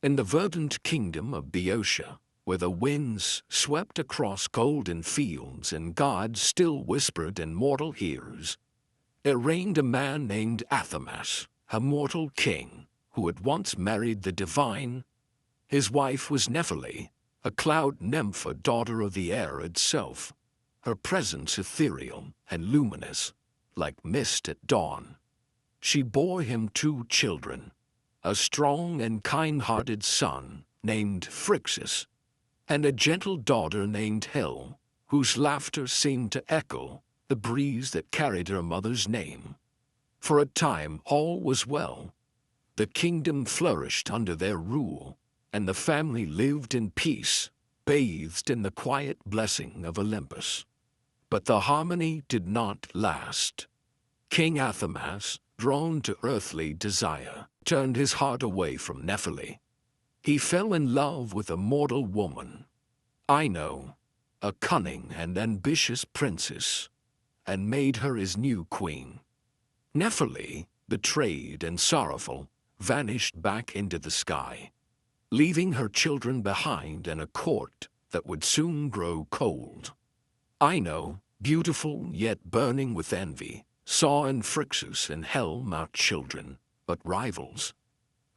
In the verdant kingdom of Boeotia, where the winds swept across golden fields and gods still whispered in mortal ears, there reigned a man named Athamas, a mortal king, who had once married the divine. His wife was Nephele, a cloud nymph, a daughter of the air itself, her presence ethereal and luminous, like mist at dawn. She bore him 2 children, a strong and kind-hearted son named Phrixos, and a gentle daughter named Helle, whose laughter seemed to echo the breeze that carried her mother's name. For a time all was well. The kingdom flourished under their rule, and the family lived in peace, bathed in the quiet blessing of Olympus. But the harmony did not last. King Athamas, drawn to earthly desire, turned his heart away from Nephele. He fell in love with a mortal woman, Ino, a cunning and ambitious princess, and made her his new queen. Nephele, betrayed and sorrowful, vanished back into the sky, leaving her children behind in a court that would soon grow cold. Ino, beautiful yet burning with envy, saw in Phrixos and Helle not children, but rivals.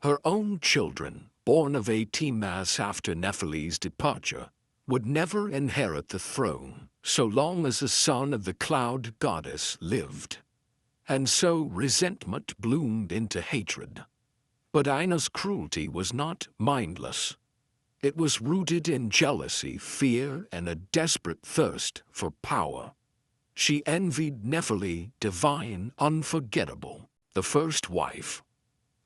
Her own children, born of Athamas after Nephele's departure, would never inherit the throne so long as the son of the cloud goddess lived. And so resentment bloomed into hatred. But Ino's cruelty was not mindless. It was rooted in jealousy, fear, and a desperate thirst for power. She envied Nephele, divine, unforgettable, the first wife.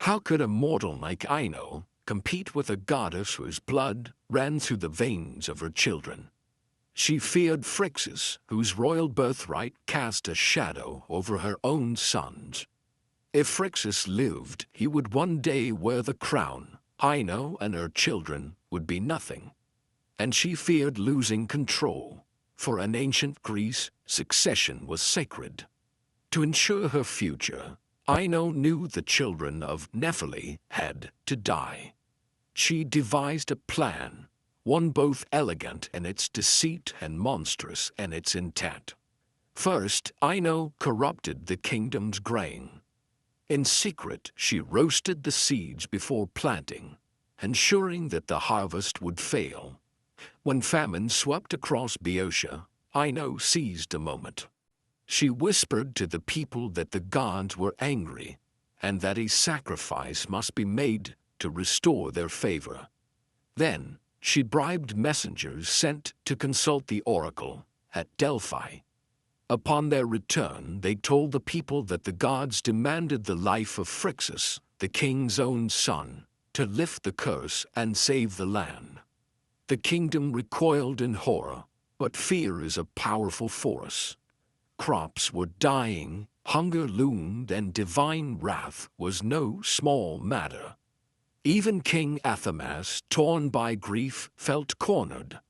How could a mortal like Ino compete with a goddess whose blood ran through the veins of her children? She feared Phrixos, whose royal birthright cast a shadow over her own sons. If Phrixos lived, he would one day wear the crown. Ino and her children would be nothing. And she feared losing control. For in ancient Greece, succession was sacred. To ensure her future, Ino knew the children of Nephele had to die. She devised a plan, one both elegant in its deceit and monstrous in its intent. First, Ino corrupted the kingdom's grain. In secret, she roasted the seeds before planting, ensuring that the harvest would fail. When famine swept across Boeotia, Ino seized a moment. She whispered to the people that the gods were angry, and that a sacrifice must be made to restore their favor. Then, she bribed messengers sent to consult the oracle at Delphi. Upon their return, they told the people that the gods demanded the life of Phrixos, the king's own son, to lift the curse and save the land. The kingdom recoiled in horror, but fear is a powerful force. Crops were dying, hunger loomed, and divine wrath was no small matter. Even King Athamas, torn by grief, felt cornered.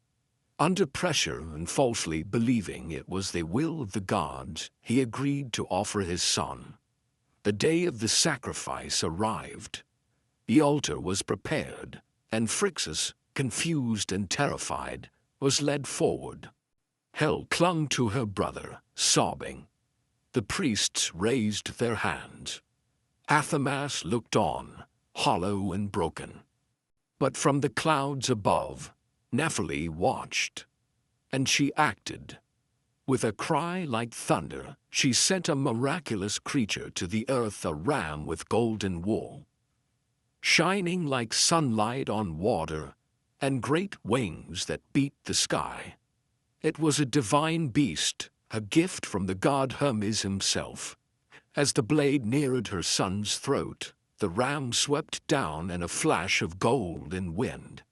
Under pressure and falsely believing it was the will of the gods, he agreed to offer his son. The day of the sacrifice arrived. The altar was prepared, and Phrixos, confused and terrified, was led forward. Helle clung to her brother, sobbing. The priests raised their hands. Athamas looked on, hollow and broken. But from the clouds above, Nephele watched, and she acted. With a cry like thunder, she sent a miraculous creature to the earth, a ram with golden wool, shining like sunlight on water, and great wings that beat the sky. It was a divine beast, a gift from the god Hermes himself. As the blade neared her son's throat, the ram swept down in a flash of gold and wind.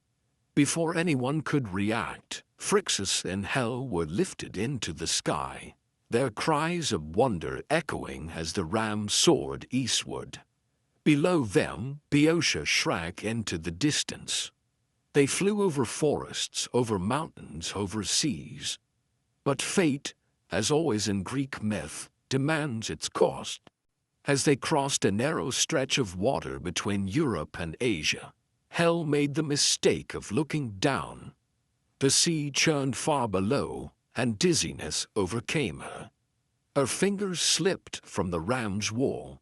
Before anyone could react, Phrixos and Helle were lifted into the sky, their cries of wonder echoing as the ram soared eastward. Below them, Boeotia shrank into the distance. They flew over forests, over mountains, over seas. But fate, as always in Greek myth, demands its cost. As they crossed a narrow stretch of water between Europe and Asia, Helle made the mistake of looking down. The sea churned far below, and dizziness overcame her. Her fingers slipped from the ram's wall.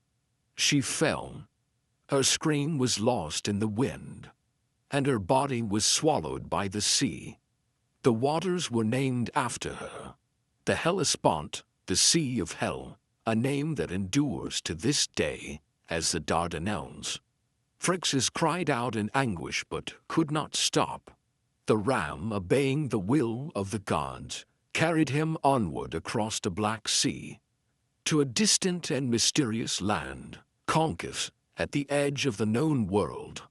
She fell. Her scream was lost in the wind, and her body was swallowed by the sea. The waters were named after her. The Hellespont, the Sea of Hell, a name that endures to this day as the Dardanelles. Phrixos cried out in anguish but could not stop. The ram, obeying the will of the gods, carried him onward across the Black Sea, to a distant and mysterious land, Colchis, at the edge of the known world.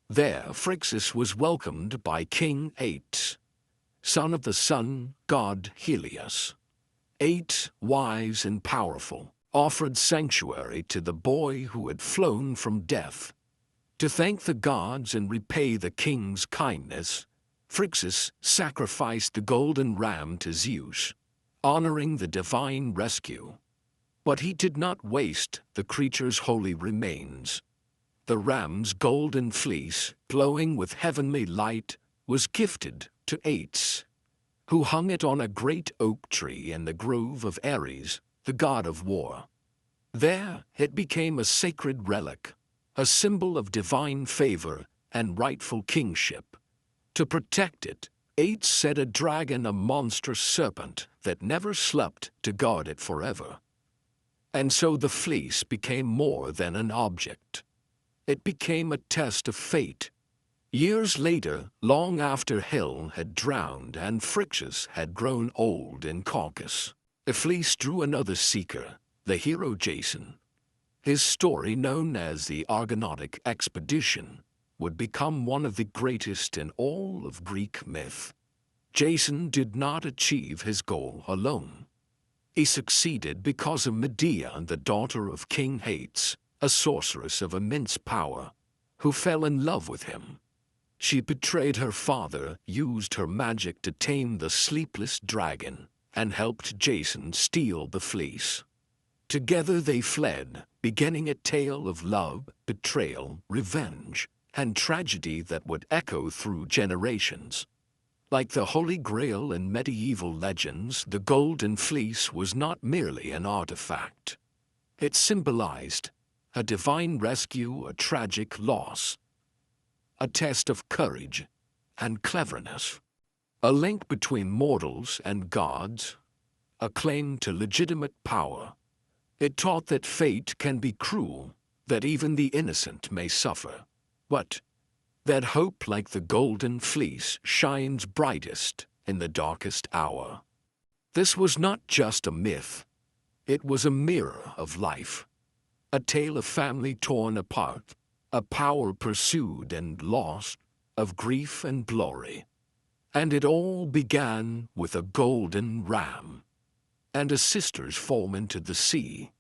There Phrixos was welcomed by King Ates, son of the sun god Helios. Ates, wise and powerful, offered sanctuary to the boy who had flown from death. To thank the gods and repay the king's kindness, Phrixos sacrificed the golden ram to Zeus, honoring the divine rescue. But he did not waste the creature's holy remains. The ram's golden fleece, glowing with heavenly light, was gifted to Ates, who hung it on a great oak tree in the grove of Ares, the god of war. There it became a sacred relic, a symbol of divine favor and rightful kingship. To protect it, Ates set a dragon, a monstrous serpent that never slept, to guard it forever. And so the fleece became more than an object. It became a test of fate. Years later, long after Helle had drowned and Phrixos had grown old in Colchis, the fleece drew another seeker, the hero Jason. His story, known as the Argonautic Expedition, would become one of the greatest in all of Greek myth. Jason did not achieve his goal alone. He succeeded because of Medea, the daughter of King Ates, a sorceress of immense power, who fell in love with him. She betrayed her father, used her magic to tame the sleepless dragon, and helped Jason steal the fleece. Together they fled, beginning a tale of love, betrayal, revenge, and tragedy that would echo through generations. Like the Holy Grail in medieval legends, the Golden Fleece was not merely an artifact. It symbolized a divine rescue, a tragic loss, a test of courage and cleverness, a link between mortals and gods, a claim to legitimate power. It taught that fate can be cruel, that even the innocent may suffer, but that hope, like the Golden Fleece, shines brightest in the darkest hour. This was not just a myth. It was a mirror of life, a tale of family torn apart, a power pursued and lost, of grief and glory. And it all began with a golden ram and a sister's fall into the sea.